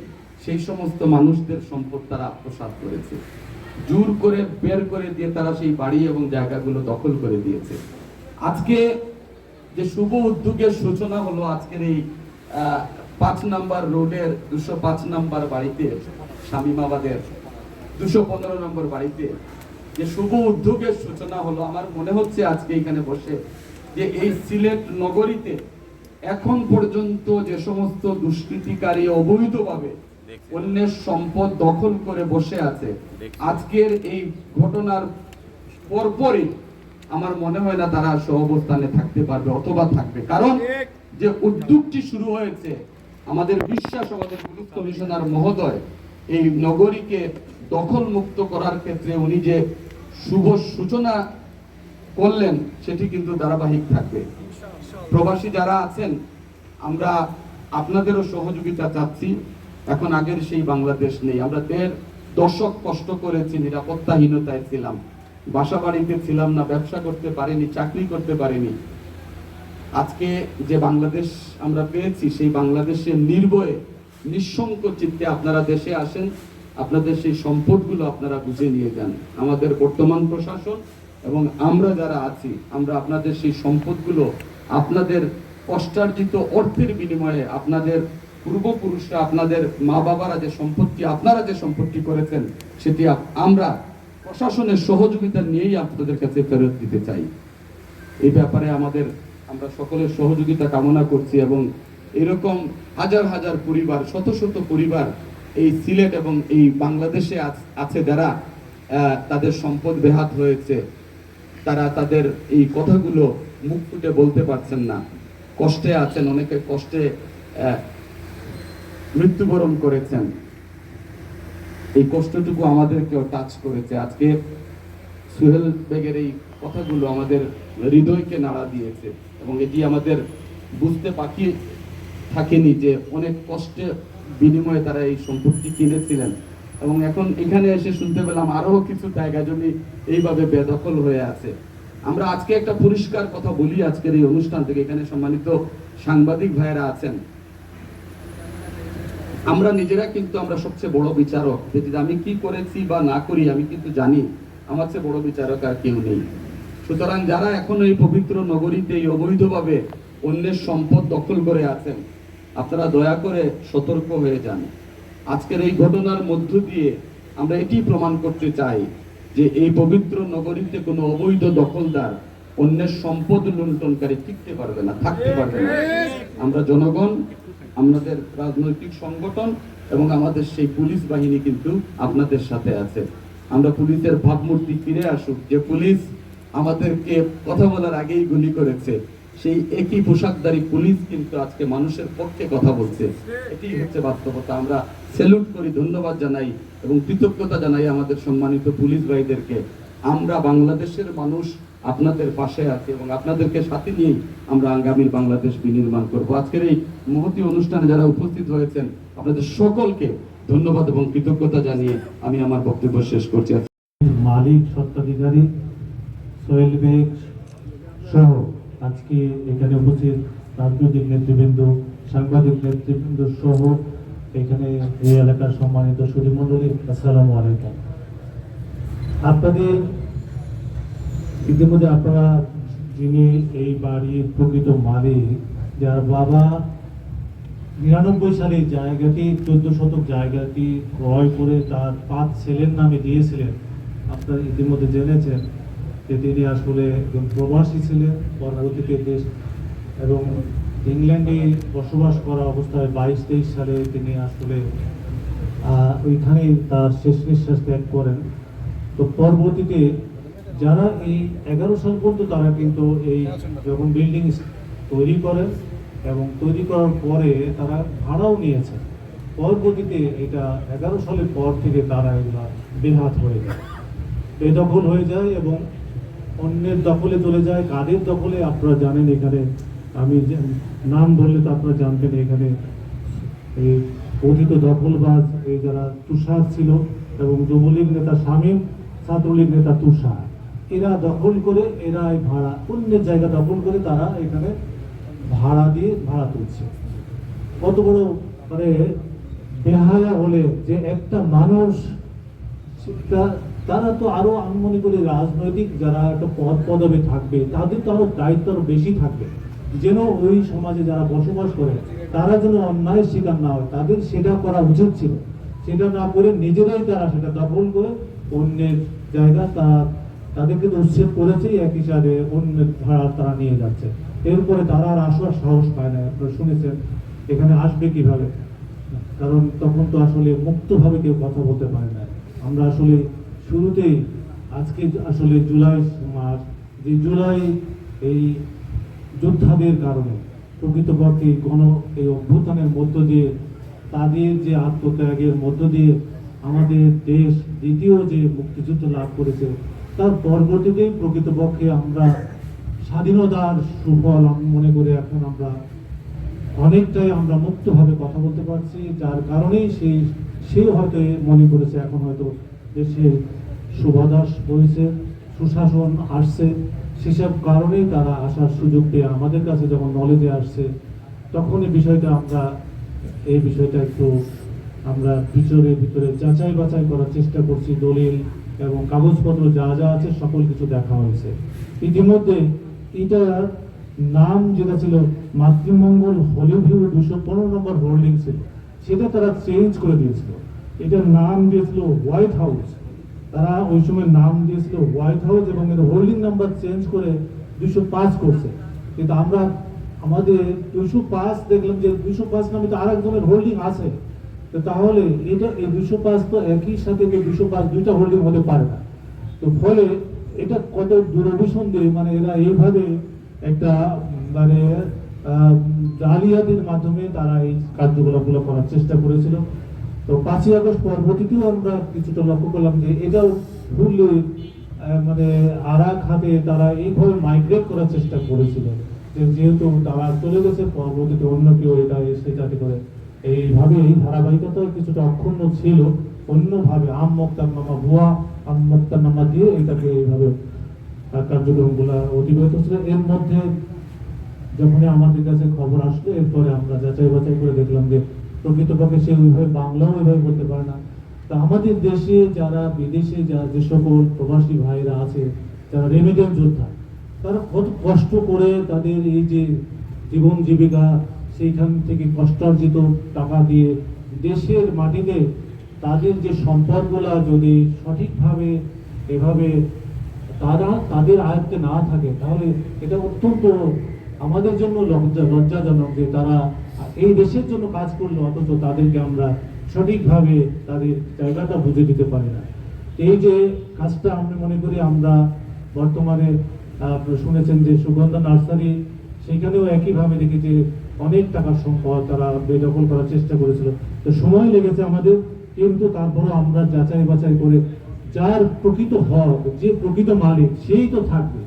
সেই সমস্ত মানুষদের সম্পদ তারা আত্মসাৎ করেছে। জোর করে বের করে দিয়ে তারা সেই বাড়ি এবং জায়গাগুলো দখল করে দিয়েছে। আজকে যে শুভ উদ্যোগের সূচনা হলো আজকের এই 5 নম্বর রোডের 205 নম্বর বাড়িতে, শামীমাবাদের 215 নম্বর বাড়িতে যে শুভ উদ্যোগের সূচনা হলো, আমার মনে হচ্ছে আজকে এখানে বসে যে এই সিলেট নগরীতে এখন পর্যন্ত যে সমস্ত দুষ্কৃতিকারী অবৈধভাবে অন্যের সম্পদ দখল করে বসে আছে, আজকের এই ঘটনার পরপরই আমার মনে হয় না তারা সহাবস্থানে থাকতে পারবে অথবা থাকবে। কারণ যে উদ্যোগটি শুরু হয়েছে, আমাদের বিশ্বাস আমাদের পুলিশ কমিশনার মহোদয় এই নগরীকে দখল মুক্ত করার ক্ষেত্রে উনি যে শুভ সূচনা করলেন সেটি কিন্তু ধারাবাহিক থাকবে। প্রবাসী যারা আছেন আমরা আপনাদেরও সহযোগিতা চাচ্ছি। এখন আগের সেই বাংলাদেশ নেই। আমরা 1.5 দশক কষ্ট করেছি, নিরাপত্তাহীনতায় ছিলাম, বাসা বাড়িতে ছিলাম না, ব্যবসা করতে পারিনি, চাকরি করতে পারিনি। আজকে যে বাংলাদেশ আমরা পেয়েছি, সেই বাংলাদেশের নির্ভয়ে নিঃশঙ্ক চিত্তে আপনারা দেশে আসেন, আপনাদের সেই সম্পদগুলো আপনারা বুঝে নিয়ে যান। আমাদের বর্তমান প্রশাসন এবং আমরা যারা আছি, আমরা আপনাদের সেই সম্পদগুলো আপনাদের কষ্টার্জিত অর্থের বিনিময়ে, আপনাদের পূর্বপুরুষরা, আপনাদের মা বাবারা যে সম্পত্তি, আপনারা যে সম্পত্তি করেছেন, সেটি আমরা প্রশাসনের সহযোগিতা নিয়েই আপনাদের কাছে ফেরত দিতে চাই। এই ব্যাপারে আমরা সকলের সহযোগিতা কামনা করছি এবং এরকম হাজার হাজার পরিবার, শত শত পরিবার এই সিলেট এবং এই বাংলাদেশে আছে, যারা তাদের সম্পদ বেহাত হয়েছে, তারা তাদের এই কথাগুলো মুখ ফুটে বলতে পারছেন না, কষ্টে আছেন, অনেকে কষ্টে মৃত্যুবরণ করেছেন। এই কষ্টটুকু আমাদেরকেও টাচ করেছে। আজকে সুহেল বেগের এই কথাগুলো আমাদের হৃদয়কে নাড়া দিয়েছে এবং এটি আমাদের বুঝতে বাকি থাকেনি যে অনেক কষ্টে বিনিময়ে তারা এই সম্পত্তি কিনেছিলেন এবং এখন এখানে এসে শুনতে পেলাম আরো কিছু জায়গা জমি এইভাবে বেদখল হয়ে আছে। আমরা আজকে একটা পরিষ্কার কথা বলি আজকের এই অনুষ্ঠান থেকে, এখানে সম্মানিত সাংবাদিক ভাইয়েরা আছেন, আমরা নিজেরা কিন্তু আমরা সবচেয়ে বড় বিচারক। যেটি আমি কি করেছি বা না করি আমি কিন্তু জানি, আমার চেয়ে বড় বিচারক আর কেউ নেই। সুতরাং যারা এখন এই পবিত্র নগরীতে এই অবৈধভাবে অন্যের সম্পদ দখল করে আছেন, আপনারা দয়া করে সতর্ক হয়ে যান। আজকের এই ঘটনার মধ্য দিয়ে আমরা এটি প্রমাণ করতে চাই যে এই পবিত্র নগরীতে কোনো অবৈধ দখলদার, অন্যের সম্পদ লুণ্ঠনকারী টিকতে পারবে না, থাকতে পারবে না। আমরা জনগণ, আমাদের রাজনৈতিক সংগঠন এবং আমাদের সেই পুলিশ বাহিনী কিন্তু আপনাদের সাথে আছে। আমরা পুলিশের ভাবমূর্তি ফিরে আসুক, যে পুলিশ আমাদেরকে কথা বলার আগেই গুলি করেছে, সেই একই পোশাকধারী পুলিশ কিন্তু আজকে মানুষের পক্ষে কথা বলছে। এটি হচ্ছে বাস্তবতা। আমরা স্যালুট করি, ধন্যবাদ জানাই এবং কৃতজ্ঞতা জানাই আমাদের সম্মানিত পুলিশ ভাইদেরকে। আমরা বাংলাদেশের মানুষ আপনাদের পাশে আছে এবং আপনাদেরকে সাথে নিয়েই আমরা আগামীর বাংলাদেশ বিনির্মাণ করব। আজকের এই মহতী অনুষ্ঠানে যারা উপস্থিত হয়েছেন, আপনাদের সকলকে ধন্যবাদ এবং কৃতজ্ঞতা জানিয়ে আমি আমার বক্তব্য শেষ করছি। মালিক স্বত্বাধিকারী সোহেল বেগ সহ আজকে এখানে উপস্থিত রাজনৈতিক নেতৃবৃন্দ, সাংবাদিক নেতৃবৃন্দ সহ এখানে এই এলাকার সম্মানিত সুধীমণ্ডলী, আসসালামু আলাইকুম। আপনাদের ইতিমধ্যে আপনারা যিনি এই বাড়ির প্রকৃত মালিক, যার বাবা 99 সালে জায়গাটি 14 শতক জায়গাটি ক্রয় করে তার 5 ছেলের নামে দিয়েছিলেন, আপনারা ইতিমধ্যে জেনেছেন যে তিনি আসলে একজন প্রবাসী ছিলেন। পরবর্তীতে দেশ এবং ইংল্যান্ডে বসবাস করা অবস্থায় 22-23 সালে তিনি আসলে ওইখানেই তার শেষ নিঃশ্বাস ত্যাগ করেন। তো পরবর্তীতে যারা এই 11 সাল পর্যন্ত তারা কিন্তু এই যখন বিল্ডিং তৈরি করেন এবং তৈরি করার পরে তারা ভাড়াও নিয়েছে। পরবর্তীতে এটা 11 সালের পর থেকে তারা এগুলা বেহাত হয়ে যায়, বেদখল হয়ে যায় এবং অন্যের দখলে চলে যায়। কাদের দখলে আপনারা জানেন, এখানে আমি নাম বললে তো আপনারা জানবেন, এখানে এই কথিত দখলবাজ এই যারা তুষার ছিল এবং যুবলীগ নেতা শামীম, ছাত্রলীগ নেতা তুষার, এরা দখল করে, এরা এই ভাড়া অন্যের জায়গা দখল করে তারা এখানে ভাড়া দিয়ে ভাড়া তুলছে। কত বড় মানে বেহায়া হলে যে একটা মানুষ, তারা তো আরো আমি মনে করি রাজনৈতিক যারা একটা পদবে থাকবে তাদের তো আরো দায়িত্ব আরো বেশি থাকবে, যেন ওই সমাজে যারা বসবাস করে তারা যেন অন্যায়ের শিকার না হয়। তাদের সেটা করা উচিত ছিল, সেটা না করে নিজেরাই তারা সেটা দখল করে অন্যের জায়গা তাদেরকে তো উচ্ছেদ করেছে, এক হিসাবে অন্যের ভাড়া তারা নিয়ে যাচ্ছে। এরপরে তারা আর আসার সাহস পায় না। আপনারা শুনেছেন এখানে আসবে কিভাবে, কারণ তখন তো আসলে মুক্তভাবে কেউ কথা বলতে পারে না। আমরা আসলে শুরুতেই আজকে আসলে জুলাই মাস, যে জুলাই এই যোদ্ধাদের কারণে প্রকৃতপক্ষে এই অভ্যুত্থানের মধ্য দিয়ে, তাদের যে আত্মত্যাগের মধ্য দিয়ে আমাদের দেশ দ্বিতীয় যে মুক্তিযুদ্ধ লাভ করেছে, তার পরবর্তীতেই প্রকৃতপক্ষে আমরা স্বাধীনতার সুফল আমি মনে করি এখন আমরা অনেকটাই আমরা মুক্তভাবে কথা বলতে পারছি, যার কারণেই সেই হয়তো মনে করেছে এখন হয়তো দেশে শুভদাস বইছে, সুশাসন আসছে, সেসব কারণেই তারা আসার সুযোগ পেয়ে আমাদের কাছে যখন নলেজে আসছে, তখন এই বিষয়টা একটু আমরা ভিতরে যাচাই বাছাই করার চেষ্টা করছি। দলিল এবং কাগজপত্র যা যা আছে সকল কিছু দেখা হয়েছে। ইতিমধ্যে এটার নাম যেটা ছিল মাতৃমঙ্গল হলিভিউ 215 নম্বর হোল্ডিং ছিল, সেটা তারা চেঞ্জ করে দিয়েছিল। এটার নাম দিয়েছিল হোয়াইট হাউস, তারা ওই সময় নাম দিয়েছিল হোয়াইট হাউস এবং এর হোল্ডিং নাম্বার চেঞ্জ করে 205 করছে। কিন্তু আমরা আমাদের 205 দেখলাম যে 205 নামে তো আরেকজনের হোল্ডিং আছে, তো তাহলে এটা এই 205 তো একই সাথে 205 দুইটা হোল্ডিং হতে পারে না। তো ফলে এটা কত দুরভিসন্ধি, মানে এরা এইভাবে একটা মানে জালিয়াতির মাধ্যমে তারা এই কার্যকলাপগুলো করার চেষ্টা করেছিল। তো 5ই আগস্ট পরবর্তীতেও আমরা কিছুটা লক্ষ্য করলাম যে এটাও ভুলে মানে আরাক হাতে তারা এইভাবে মাইগ্রেট করার চেষ্টা করেছিল, যেহেতু তারা চলে গেছে, পরবর্তীতে অন্য কেউ এটা এসে যাতে করে এইভাবে এই ধারাবাহিকতা কিছুটা অক্ষুণ্ণ ছিল। অন্যভাবে ভুয়া আম মোক্তারনামা দিয়ে এটাকে এইভাবে কার্যক্রমগুলো অতিবাহিত ছিল। এর মধ্যে যখনই আমাদের কাছে খবর আসলো, এরপরে আমরা যাচাই বাছাই করে দেখলাম যে প্রকৃতপক্ষে সে ওইভাবে বাংলাও ওইভাবে বলতে পারে না। তা আমাদের দেশে যারা বিদেশে যে সকল প্রবাসী ভাইরা আছে, যারা রেমিটেন্স যোদ্ধা, তারা কত কষ্ট করে তাদের এই যে জীবন জীবিকা, সেইখান থেকে কষ্টার্জিত টাকা দিয়ে দেশের মাটিতে তাদের যে সম্পদগুলা যদি সঠিকভাবে এভাবে তাদের আয়ত্তে না থাকে, তাহলে এটা অত্যন্ত আমাদের জন্য লজ্জাজনক যে তারা এই দেশের জন্য কাজ করলো, অথচ তাদেরকে আমরা সঠিকভাবে তাদের জায়গাটা বুঝে দিতে পারি না। এই যে কাজটা আমি মনে করি আমরা বর্তমানে শুনেছেন যে সুগন্ধা নার্সারি, সেখানেও একইভাবে দেখি যে অনেক টাকার সম্পদ তারা বেদখল করার চেষ্টা করেছিল। তো সময় লেগেছে আমাদের, কিন্তু তারপরও আমরা যাচাই বাছাই করে যার প্রকৃত হক, যে প্রকৃত মালিক সেই তো থাকবে,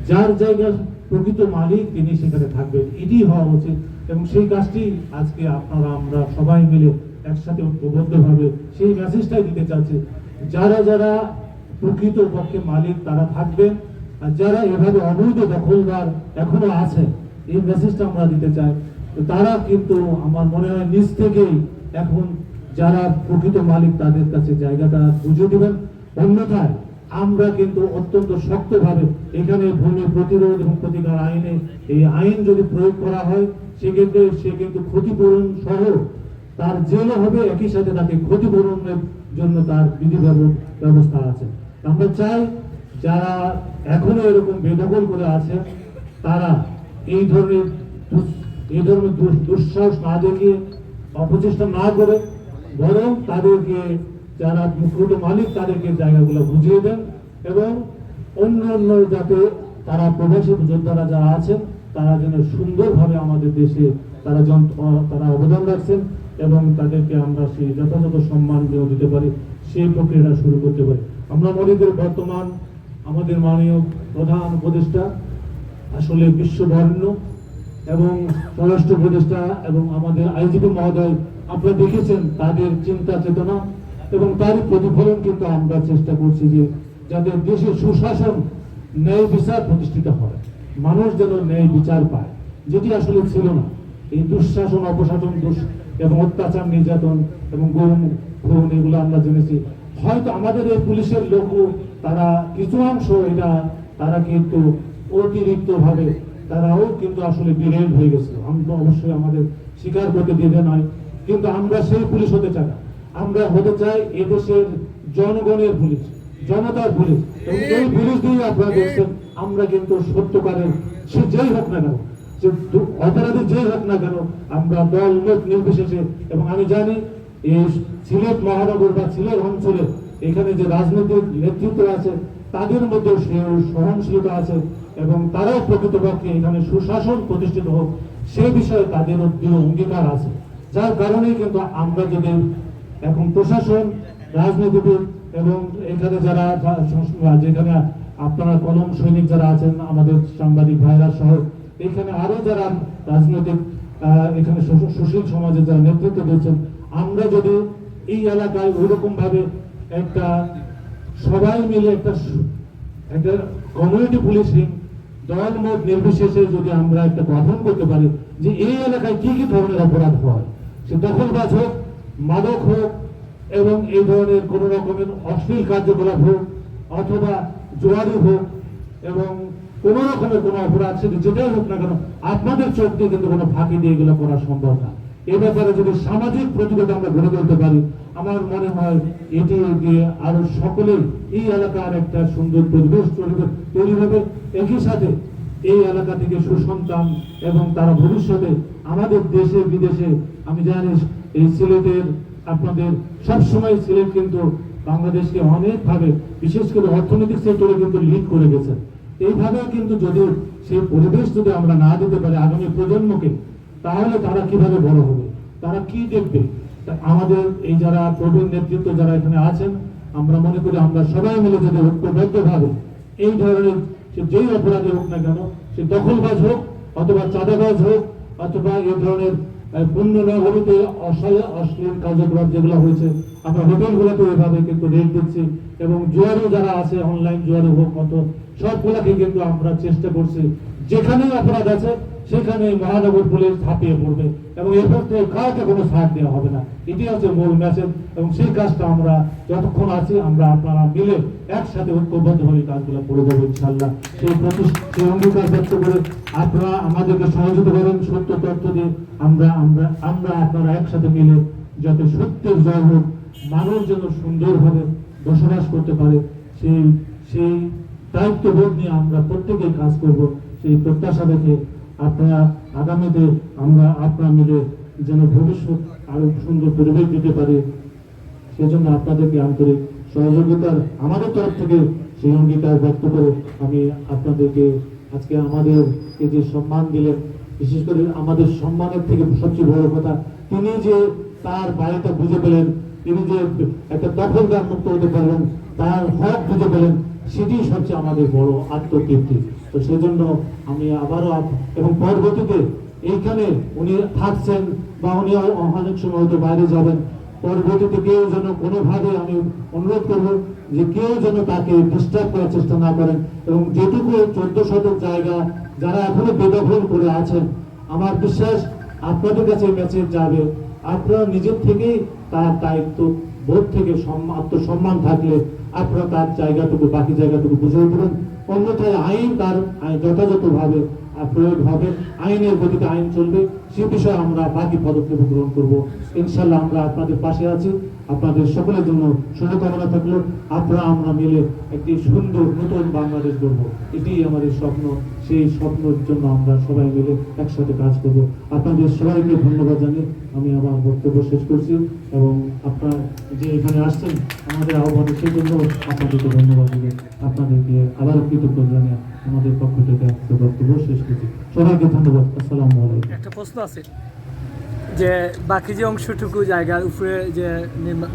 যার জায়গার প্রকৃত মালিক তিনি সেখানে থাকবেন, এটি হওয়া উচিত। এবং সেই কাজটি আজকে আমরা সবাই মিলে একসাথে ঐক্যবদ্ধভাবে সেই মেসেজটাই দিতে চাচ্ছি, যারা প্রকৃত পক্ষে মালিক তারা থাকবেন, আর যারা এভাবে অবৈধ দখলদার এখনো আছে, এই মেসেজটা আমরা দিতে চাই। তো তারা কিন্তু আমার মনে হয় নিজ থেকেই এখন যারা প্রকৃত মালিক তাদের কাছে জায়গাটা বুঝিয়ে দেবেন। অন্যথায় আমরা কিন্তু অত্যন্ত শক্তভাবে এখানে ভূমি প্রতিরোধ এবং প্রতিকার আইনে এই আইন যদি প্রয়োগ করা হয়, সেক্ষেত্রে সে কিন্তু ক্ষতিপূরণ সহ তার জেলও হবে, একই সাথে তাকে ক্ষতিপূরণের জন্য তার বিধি ব্যবস্থা আছে। আমরা চাই যারা এখনো এরকম বেদখল করে আছে, তারা এই ধরনের দুঃসাহস না দেখিয়ে, অপচেষ্টা না করে, বরং তাদেরকে যারা প্রকৃত মালিক তাদেরকে জায়গাগুলো বুঝিয়ে দেন, এবং অন্য যাতে তারা প্রবাসী যোদ্ধারা যারা আছেন তারা যেন সুন্দরভাবে আমাদের দেশে তারা অবদান রাখছেন, এবং তাদেরকে আমরা সেই যথাযথ সম্মান দিতে পারি, সেই প্রক্রিয়াটা শুরু করতে পারি। আমরা মনে করি বর্তমান আমাদের মাননীয় প্রধান উপদেষ্টা আসলে বিশ্ববরেণ্য, এবং স্বরাষ্ট্র উপদেষ্টা এবং আমাদের আইজিপি মহোদয়, আপনারা দেখেছেন তাদের চিন্তা চেতনা এবং তারই প্রতিফলন কিন্তু আমরা চেষ্টা করছি যে যাতে দেশের সুশাসন, ন্যায় বিচার প্রতিষ্ঠিত হয়, মানুষ যেন ন্যায় বিচার পায়, যেটি আসলে ছিল না। এই দুঃশাসন, অপশাসন, এবং অত্যাচার, নির্যাতন এবং খুন এগুলো আমরা জেনেছি। হয়তো আমাদের এই পুলিশের লোকও তারা কিছু অংশ তারা কিন্তু অতিরিক্ত ভাবে তারাও কিন্তু আসলে বিরেল হয়ে গেছিল। আমরা অবশ্যই আমাদের স্বীকার করতে দিতে নয়, কিন্তু আমরা সেই পুলিশ হতে চাই না। আমরা হতে চাই এদেশের জনগণের পুলিশ, জনতার পুলিশ। এবং এই পুলিশ দিয়ে আপনারা দেখছেন আমরা কিন্তু সত্যকারের সে যেই হোক না কেন, যে অপরাধী যেই হোক না কেন, আমরা দল মত নির্বিশেষে, এবং আমি জানি এই সিলেট মহানগর বা সিলেট অঞ্চলে এখানে যে রাজনৈতিক নেতৃত্ব আছে তাদের মধ্যে সহনশীলতা আছে, এবং তারাও প্রকৃতপক্ষে এখানে সুশাসন প্রতিষ্ঠিত হোক সে বিষয়ে তাদের দৃঢ় অঙ্গীকার আছে। যার কারণেই কিন্তু আমরা যদি এখন প্রশাসন, রাজনীতিবিদ এবং এখানে যারা যেখানে আপনারা কলম সৈনিক যারা আছেন, আমাদের সাংবাদিক ভাইরা সহ এখানে আরো যারা রাজনৈতিক এখানে সুশীল সমাজে যারা নেতৃত্ব দিচ্ছেন, আমরা যদি এই এলাকায় ওইরকম ভাবে একটা সবাই মিলে একটা কমিউনিটি পুলিশিং দল মত নির্বিশেষে যদি আমরা একটা গঠন করতে পারি যে এই এলাকায় কি কি ধরনের অপরাধ হয়, সে দখলবাজ হোক, মাদক হোক, এবং এই ধরনের কোন রকমের অশ্লীল কার্যকলাপ হোক, অথবা জোয়ারি হোক, এবং কোন রকমের কোনো অপরাধ সেটা যেটাই হোক না কেন, আপনাদের চোখ দিয়ে কিন্তু কোনো ফাঁকি দিয়ে এগুলো করা সম্ভব না। এ ব্যাপারে যদি সামাজিক প্রতিরোধ আমরা গড়ে তুলতে পারি, আমার মনে হয় এটি দিয়ে আরো সকলেই এই এলাকার একটা সুন্দর পরিবেশ তৈরি হবে। একই সাথে এই এলাকা থেকে সুসন্তান এবং তারা ভবিষ্যতে আমাদের দেশে বিদেশে, আমি জানি এই সিলেটের আপনাদের সবসময় সিলেট কিন্তু বাংলাদেশকে অনেকভাবে বিশেষ করে অর্থনৈতিক সেক্টরে কিন্তু লিড করে গেছে। এইভাবে কিন্তু যদি সেই পরিবেশ যদি আমরা না দিতে পারি আগামী প্রজন্মকে, তাহলে তারা কিভাবে বড় হবে, তারা কি দেখবে। আমাদের এই যারা প্রবীণ নেতৃত্ব যারা এখানে আছেন, আমরা মনে করি আমরা সবাই মিলে যদি ঐক্যবদ্ধভাবে এই ধরনের যেই অপরাধী হোক না কেন, সে দখলবাজ হোক অথবা চাঁদাবাজ হোক অথবা এই ধরনের পূর্ণ নগরীতে অশ্লীল কার্যকলাপ যেগুলো হয়েছে, আমরা হোটেলগুলোতে ওইভাবে কিন্তু রেট দিচ্ছি, এবং জুয়ারি যারা আছে অনলাইন জুয়ারি হোক মতো সবগুলাকে কিন্তু আমরা চেষ্টা করছি যেখানে অপরাধ আছে সেখানে মহানগর পুলিশ ঝাঁপিয়ে পড়বে এবং এরপর থেকে কাউকে কোনো ছাড় দেওয়া হবে না। এটি হচ্ছে মূল মেসেজ, এবং সেই কাজটা আমরা যতক্ষণ আছি আমরা আপনারা মিলে একসাথে ঐক্যবদ্ধভাবে কাজগুলো করে যাবো ইনশাল্লাহ। সেই অঙ্গীকার ব্যক্ত করে আপনারা আমাদেরকে সহযোগিতা করেন সত্য তথ্য দিয়ে আমরা আপনারা একসাথে মিলে যাতে সত্যের জয় হোক, মানুষ যেন সুন্দরভাবে বসবাস করতে পারে, সেই দায়িত্ববোধ নিয়ে আমরা প্রত্যেকেই কাজ করব। সেই প্রত্যাশা রেখে আপনারা আগামীতে আপনারা মিলে যেন ভবিষ্যৎ আরো সুন্দর পরিবেশ দিতে পারে, সেজন্য আপনাদেরকে আন্তরিক সহযোগিতার আমাদের তরফ থেকে সেই অঙ্গীকার ব্যক্ত করে আমি আপনাদেরকে আজকে আমাদেরকে যে সম্মান দিলেন, বিশেষ করে আমাদের সম্মানের থেকে সবচেয়ে বড় কথা তিনি যে তার বাড়িটা বুঝে পেলেন, তিনি যে একটা দখলদার মুক্ত হতে পারলেন, তার হক বুঝে পেলেন, সেটি সবচেয়ে আমাদের বড় আত্মতৃপ্তি। তো সেজন্য আমি আবারও এবং পরবর্তীতে এইখানে উনি থাকছেন বা উনি অনেক সময় হয়তো বাইরে যাবেন, পরবর্তীতে কেউ যেন কোনোভাবে আমি অনুরোধ করব যে কেউ যেন তাকে ডিস্টার্ব করার চেষ্টা না করেন, এবং যেটুকু 14 শতক জায়গা যারা এখনো বেদখল করে আছেন, আমার বিশ্বাস আপনাদের কাছে মেসেজ যাবে, আপনারা নিজের থেকেই তার দায়িত্ব বোধ থেকে আত্মসম্মান থাকলে আপনারা তার জায়গাটুকু বাকি জায়গাটুকু বুঝে দেবেন। অন্যথায় আইন তার যথাযথভাবে প্রয়োগ হবে, আইনের গতিতে আইন চলবে, সে বিষয়ে আমরা বাকি পদক্ষেপ গ্রহণ করব। ইনশাল্লাহ আমরা আপনাদের পাশে আছি, আপনাদের সকলের জন্য শুভকামনা থাকলো। আমরা মিলে একটি সুন্দর নতুন বাংলাদেশ গড়ব, এটি আমাদের স্বপ্ন। সেই স্বপ্নের জন্য আমরা সবাই মিলে একসাথে কাজ করব। আপনাদের সবাইকে ধন্যবাদ জানিয়ে আমি আমার বক্তব্য শেষ করছি, এবং আপনারা যে এখানে আসছেন আমাদের আহ্বানে, সেই জন্য আপনাদেরকে ধন্যবাদ দিয়ে আপনাদেরকে আবারও কৃতজ্ঞ জানিয়ে আমাদের পক্ষ থেকে বক্তব্য শেষ করছি। সবাইকে ধন্যবাদ। আসসালামু আলাইকুম। একটা প্রশ্ন আছে যে বাকি যে অংশটুকু জায়গার উপরে যে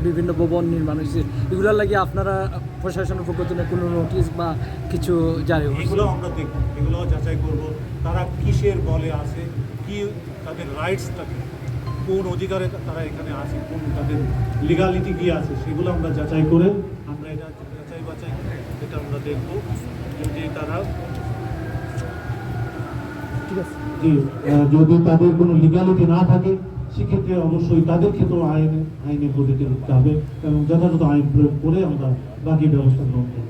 বিভিন্ন ভবন নির্মাণ হয়েছে, এগুলোর লাগে আপনারা প্রশাসনের পক্ষ থেকে কোনো নোটিশ বা কিছু জারি? এগুলো আমরা দেখব, এগুলো যাচাই করব তারা কিসের বলে আছে, কি তাদের রাইটসটা, কোন অধিকারে তারা এখানে আছে, কোন তাদের লিগালিটি কি আছে, সেগুলো আমরা যাচাই করে আমরা এটা বাছাই এটা আমরা দেখব যে তারা যদি তাদের কোনো লিগালিটি না থাকে সেক্ষেত্রে অবশ্যই তাদের ক্ষেত্রেও আইনের গতিতে হবে এবং যথাযথ আইন প্রয়োগ করে আমরা বাকি ব্যবস্থা গ্রহণ করব।